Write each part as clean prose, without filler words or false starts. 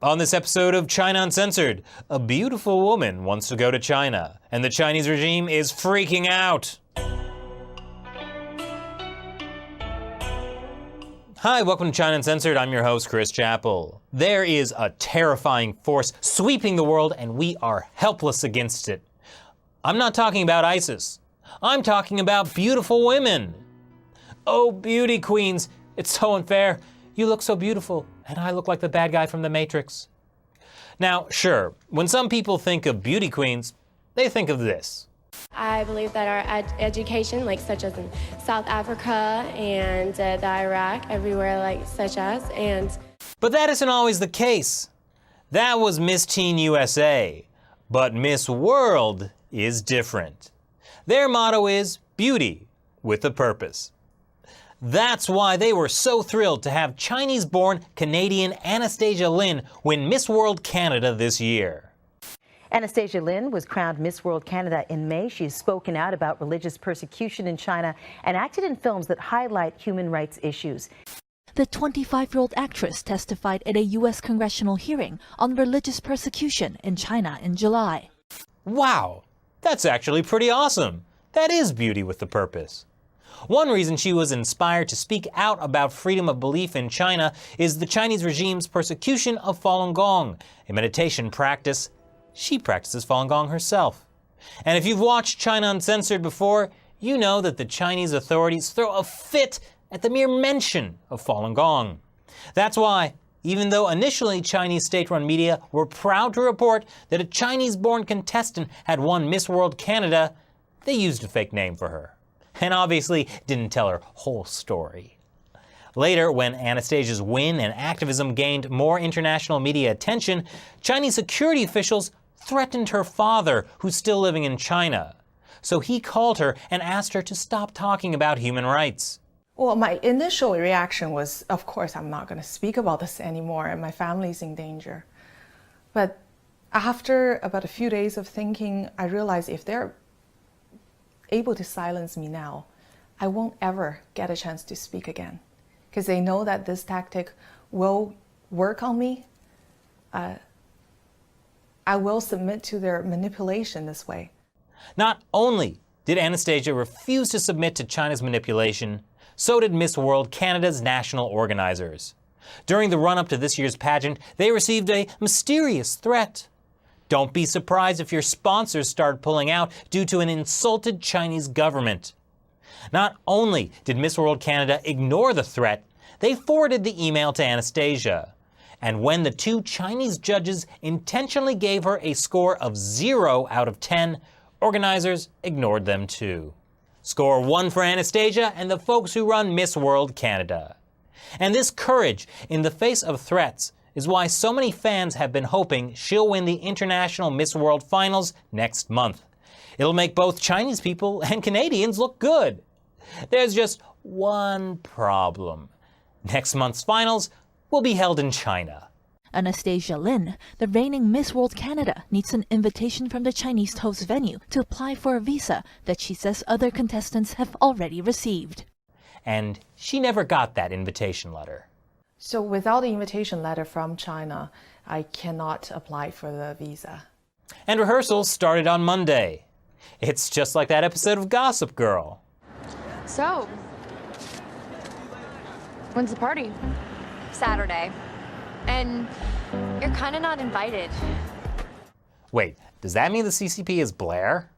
On this episode of China Uncensored, a beautiful woman wants to go to China, and the Chinese regime is freaking out. Hi, welcome to China Uncensored. I'm your host, Chris Chappell. There is a terrifying force sweeping the world, and we are helpless against it. I'm not talking about ISIS. I'm talking about beautiful women. Oh, beauty queens, it's so unfair. You look so beautiful, and I look like the bad guy from The Matrix. Now, sure, when some people think of beauty queens, they think of this. I believe that our education, such as in South Africa and the Iraq, everywhere such as, But that isn't always the case. That was Miss Teen USA, but Miss World is different. Their motto is beauty with a purpose. That's why they were so thrilled to have Chinese-born Canadian Anastasia Lin win Miss World Canada this year. Anastasia Lin was crowned Miss World Canada in May. She has spoken out about religious persecution in China and acted in films that highlight human rights issues. The 25-year-old actress testified at a U.S. congressional hearing on religious persecution in China in July. Wow, that's actually pretty awesome. That is beauty with a purpose. One reason she was inspired to speak out about freedom of belief in China is the Chinese regime's persecution of Falun Gong, a meditation practice. She practices Falun Gong herself. And if you've watched China Uncensored before, you know that the Chinese authorities throw a fit at the mere mention of Falun Gong. That's why, even though initially Chinese state-run media were proud to report that a Chinese-born contestant had won Miss World Canada, they used a fake name for her. And obviously didn't tell her whole story. Later, when Anastasia's win and activism gained more international media attention, Chinese security officials threatened her father, who's still living in China. So he called her and asked her to stop talking about human rights. Well, my initial reaction was, of course, I'm not going to speak about this anymore and my family's in danger. But after about a few days of thinking, I realized if they're able to silence me now, I won't ever get a chance to speak again. Because they know that this tactic will work on me. I will submit to their manipulation this way. Not only did Anastasia refuse to submit to China's manipulation, so did Miss World Canada's national organizers. During the run-up to this year's pageant, they received a mysterious threat. Don't be surprised if your sponsors start pulling out due to an insulted Chinese government. Not only did Miss World Canada ignore the threat, they forwarded the email to Anastasia. And when the two Chinese judges intentionally gave her a score of 0 out of 10, organizers ignored them too. Score 1 for Anastasia and the folks who run Miss World Canada. And this courage in the face of threats is why so many fans have been hoping she'll win the International Miss World Finals next month. It'll make both Chinese people and Canadians look good. There's just one problem. Next month's finals will be held in China. Anastasia Lin, the reigning Miss World Canada, needs an invitation from the Chinese host venue to apply for a visa that she says other contestants have already received. And she never got that invitation letter. So without the invitation letter from China, I cannot apply for the visa. And rehearsals started on Monday. It's just like that episode of Gossip Girl. So, when's the party? Saturday. And you're kind of not invited. Wait, does that mean the CCP is Blair?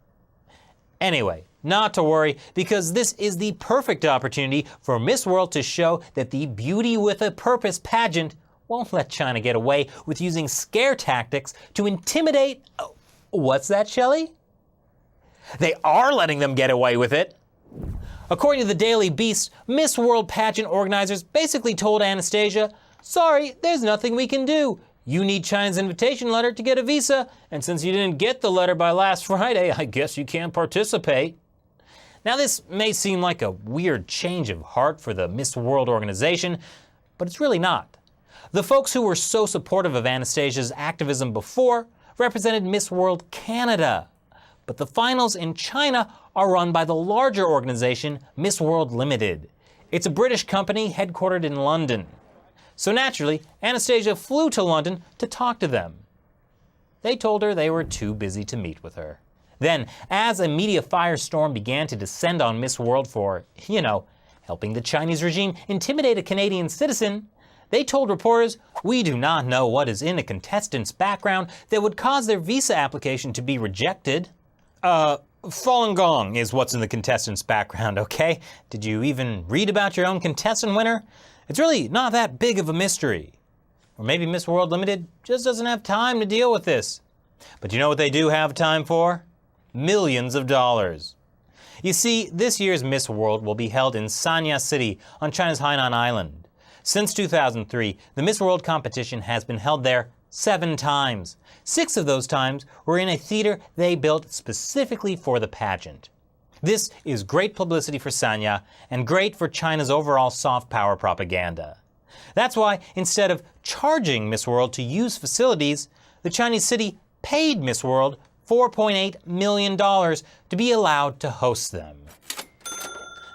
Anyway, not to worry, because this is the perfect opportunity for Miss World to show that the Beauty with a Purpose pageant won't let China get away with using scare tactics to intimidate... What's that, Shelley? They are letting them get away with it. According to the Daily Beast, Miss World pageant organizers basically told Anastasia, sorry, there's nothing we can do. You need China's invitation letter to get a visa, and since you didn't get the letter by last Friday, I guess you can't participate. Now this may seem like a weird change of heart for the Miss World organization, but it's really not. The folks who were so supportive of Anastasia's activism before represented Miss World Canada. But the finals in China are run by the larger organization, Miss World Limited. It's a British company headquartered in London. So naturally, Anastasia flew to London to talk to them. They told her they were too busy to meet with her. Then, as a media firestorm began to descend on Miss World for, helping the Chinese regime intimidate a Canadian citizen, they told reporters, "We do not know what is in a contestant's background that would cause their visa application to be rejected." Falun Gong is what's in the contestant's background, okay? Did you even read about your own contestant winner? It's really not that big of a mystery. Or maybe Miss World Limited just doesn't have time to deal with this. But you know what they do have time for? Millions of dollars. You see, this year's Miss World will be held in Sanya City on China's Hainan Island. Since 2003, the Miss World competition has been held there 7 times. 6 of those times were in a theater they built specifically for the pageant. This is great publicity for Sanya and great for China's overall soft power propaganda. That's why, instead of charging Miss World to use facilities, the Chinese city paid Miss World $4.8 million to be allowed to host them.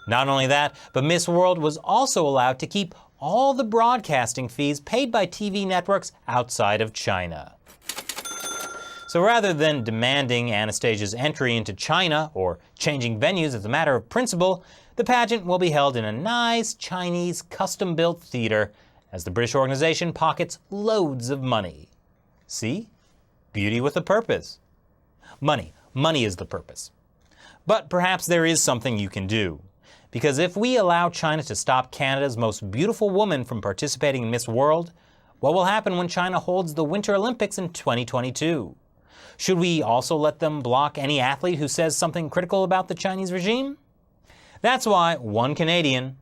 Not only that, but Miss World was also allowed to keep all the broadcasting fees paid by TV networks outside of China. So rather than demanding Anastasia's entry into China or changing venues as a matter of principle, the pageant will be held in a nice Chinese custom-built theater as the British organization pockets loads of money. See? Beauty with a purpose. Money is the purpose. But perhaps there is something you can do. Because if we allow China to stop Canada's most beautiful woman from participating in Miss World, what will happen when China holds the Winter Olympics in 2022? Should we also let them block any athlete who says something critical about the Chinese regime? That's why one Canadian,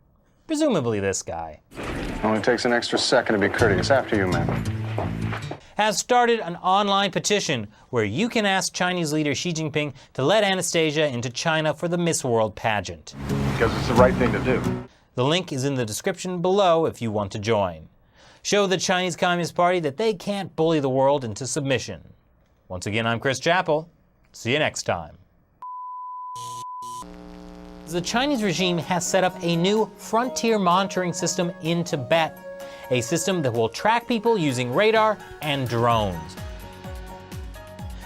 presumably this guy, only takes an extra second to be courteous. After you, man. Has started an online petition where you can ask Chinese leader Xi Jinping to let Anastasia into China for the Miss World pageant. Because it's the right thing to do. The link is in the description below if you want to join. Show the Chinese Communist Party that they can't bully the world into submission. Once again, I'm Chris Chappell. See you next time. The Chinese regime has set up a new frontier monitoring system in Tibet, a system that will track people using radar and drones.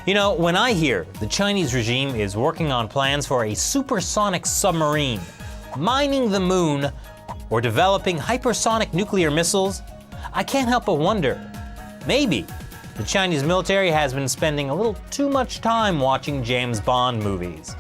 When I hear the Chinese regime is working on plans for a supersonic submarine, mining the moon, or developing hypersonic nuclear missiles, I can't help but wonder, maybe the Chinese military has been spending a little too much time watching James Bond movies.